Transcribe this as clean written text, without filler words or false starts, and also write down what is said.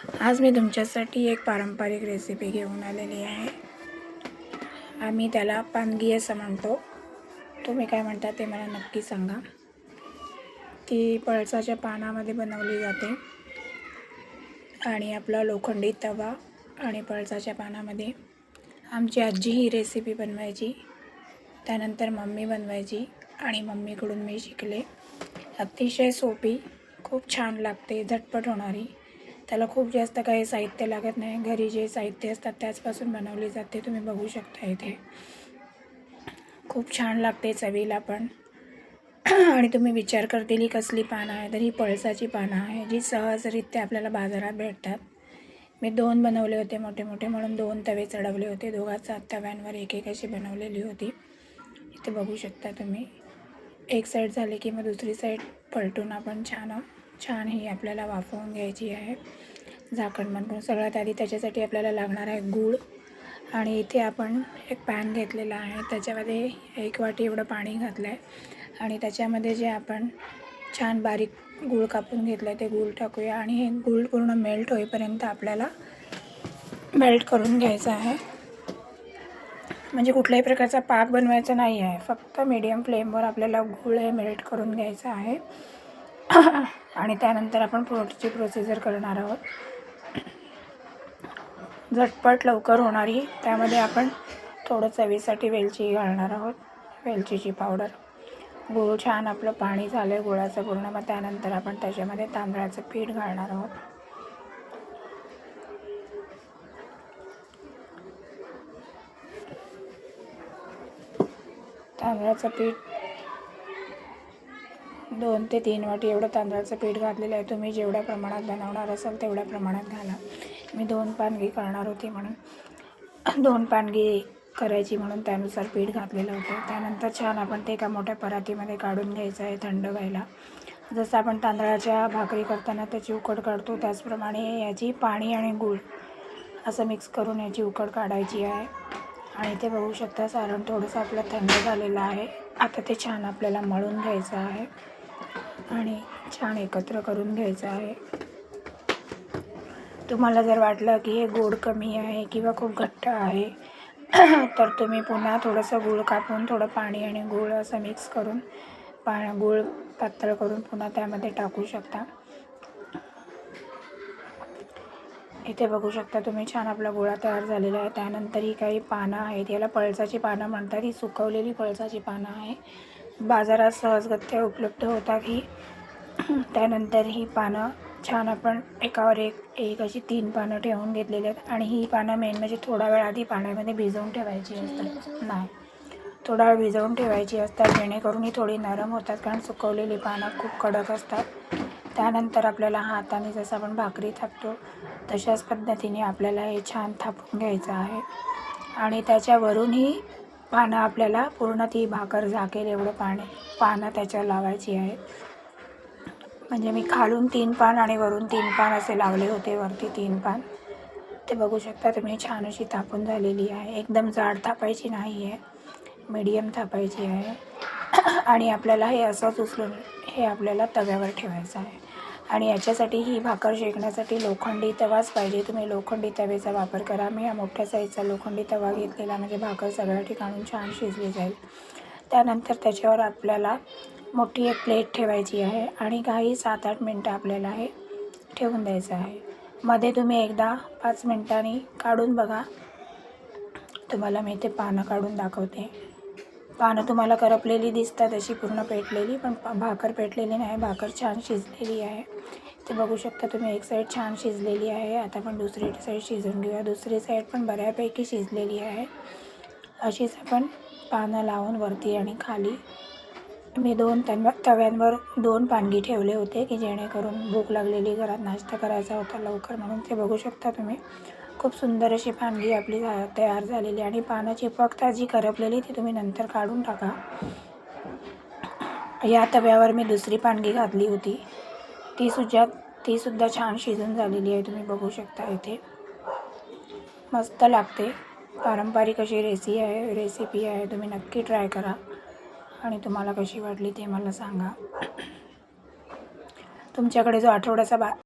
आज मी तुमच्यासाठी एक पारंपरिक रेसिपी घेऊन आलेली आहे. आम्ही त्याला पानगी असं म्हणतो. तुम्ही काय म्हणता ते मला नक्की सांगा. ती पळसाच्या पानामध्ये बनवली जाते आणि आपला लोखंडी तवा आणि पळसाच्या पानामध्ये. आमची आजी ही रेसिपी बनवायची, त्यानंतर मम्मी बनवायची आणि मम्मीकडून मी शिकले. अतिशय सोपी, खूप छान लागते, झटपट होणारी. त्याला खूप जास्त काही साहित्य लागत नाही. घरी जे साहित्य असतात त्याचपासून बनवली जाते. तुम्ही बघू शकता इथे. खूप छान लागते चवीला पण. आणि तुम्ही विचार करतील ही कसली पानं आहे, तर ही पळसाची पानं आहे, जी सहजरित्या आपल्याला बाजारात भेटतात. मी 2 बनवले होते मोठे मोठे, म्हणून 2 तवे चढवले होते. दोघांच्या तव्यांवर एक एक अशी बनवलेली होती. इथे बघू शकता तुम्ही. एक साईड झाली की मग दुसरी साईड पलटून आपण छान ही आपल्याला वाफवून घ्यायची आहे. झाकण बंद करून. सगळ्यात आधी त्याच्यासाठी आपल्याला लागणार आहे गूळ. आणि इथे आपण एक पॅन घेतलेला आहे, त्याच्यामध्ये 1 वाटी एवढं पाणी घातलं आहे आणि त्याच्यामध्ये जे आपण छान बारीक गूळ कापून घेतलं आहे ते गूळ टाकूया आणि हे गूळ पूर्ण मेल्ट होईपर्यंत आपल्याला मेल्ट करून घ्यायचं आहे. म्हणजे कुठल्याही प्रकारचा पाक बनवायचा नाही आहे, फक्त मीडियम फ्लेमवर आपल्याला गूळ हे मेल्ट करून घ्यायचं आहे. आणि त्यानंतर आपण पुढची प्रोसिजर करणार आहोत. झटपट लवकर होणारी. त्यामध्ये आपण थोडं चवीसाठी वेलची घालणार आहोत, वेलचीची पावडर. गूळ छान आपलं पाणी झालं आहे गुळाचं पूर्ण. मग त्यानंतर आपण त्याच्यामध्ये तांदळाचं पीठ घालणार आहोत. तांदळाचं पीठ 2 ते 3 वाटी एवढं तांदळाचं पीठ घातलेलं आहे. तुम्ही जेवढ्या प्रमाणात बनवणार असाल तेवढ्या प्रमाणात घाला. मी 2 पानगी करणार होती म्हणून 2 पानगी करायची म्हणून त्यानुसार पीठ घातलेलं होतं. त्यानंतर छान आपण ते एका मोठ्या परातीमध्ये काढून घ्यायचं आहे थंड व्हायला. जसं आपण तांदळाच्या भाकरी करताना त्याची उकड काढतो त्याचप्रमाणे याची पाणी आणि गूळ असं मिक्स करून याची उकड काढायची आहे. आणि ते बघू शकता सारण थोडंसं आपलं थंड झालेलं आहे. आता ते छान आपल्याला मळून घ्यायचं आहे आणि छान एकत्र करून घ्यायचं आहे. तुम्हाला जर वाटलं की हे गोड कमी आहे किंवा खूप घट्ट आहे तर तुम्ही पुन्हा थोडंसं गूळ कापून थोडं पाणी आणि गूळ असं मिक्स करून गूळ पातळ करून पुन्हा त्यामध्ये टाकू शकता. इथे बघू शकता तुम्ही छान आपला गोळा तयार झालेला आहे. त्यानंतर ही काही पानं आहेत, याला पळसाची पानं म्हणतात. ही सुकवलेली पळसाची पानं आहे, बाजारात सहजगत्या उपलब्ध होतात ही. त्यानंतर ही पानं छान आपण एकावर एक अशी 3 पानं ठेवून घेतलेली आहेत. आणि ही पानं मेन म्हणजे थोडा वेळ आधी पाण्यामध्ये भिजवून ठेवायची असतात. नाही, थोडा वेळ भिजवून ठेवायची असतात जेणेकरून ही थोडी नरम होतात, कारण सुकवलेली पानं खूप कडक असतात. त्यानंतर आपल्याला हाताने जसं आपण भाकरी थापतो तशाच पद्धतीने आपल्याला हे छान थापून घ्यायचं आहे. आणि त्याच्यावरून ही पानं आपल्याला पूर्ण ती भाकर झाकेल एवढं पानं त्याच्यावर लावायची आहे. म्हणजे मी खालून 3 पान आणि वरून 3 पान असे लावले होते, वरती 3 पान. ते बघू शकता तुम्ही. छान अशी थापून झालेली आहे. एकदम जाड थापायची नाही आहे, मीडियम थापायची आहे. आणि आपल्याला हे असंच उचलून हे आपल्याला तव्यावर ठेवायचं आहे. आणि याच्यासाठी ही भाकर शेकण्यासाठी लोखंडी तवाच पाहिजे. तुम्ही लोखंडी तवेचा वापर करा. मी हा मोठ्या साईजचा लोखंडी तवा घेतलेला, म्हणजे भाकर सगळ्या ठिकाणून छान शिजली जाईल. त्यानंतर त्याच्यावर आपल्याला मोठी एक प्लेट ठेवायची आहे आणि काही 7-8 मिनटं आपल्याला हे ठेवून द्यायचं आहे. मध्ये तुम्ही एकदा 5 मिनटांनी काढून बघा. तुम्हाला मी ते पानं काढून दाखवते. पानं तुम्हाला करपलेली दिसतात, अशी पूर्ण पेटलेली, पण भाकर पेटलेली नाही. भाकर छान शिजलेली आहे. ते बघू शकता तुम्ही. एक साईड छान शिजलेली आहे. आता आपण दुसरी साईड शिजवून घेऊया. दुसरी साईड पण बऱ्यापैकी शिजलेली आहे. अशीच आपण पानं लावून वरती आणि खाली. मी 2 तव्यांवर 2 पानगी ठेवले होते की जेणेकरून भूक लागलेली, घरात नाश्ता करायचा होता लवकर म्हणून. ते बघू शकता तुम्ही. खूप सुंदर अशी पानगी आपली तयार झालेली. आणि पानं चिपकतात जी करपलेली ती तुम्ही नंतर काढून टाका. या तव्यावर मी दुसरी पानगी घातली होती, ती सुद्धा छान शिजून झालेली आहे. तुम्ही बघू शकता इथे. मस्त लागते. पारंपरिक अशी रेसिपी आहे. तुम्ही नक्की ट्राय करा आणि तुम्हाला कशी वाटली ते मला सांगा. तुमच्याकडे जो आठवड्याचा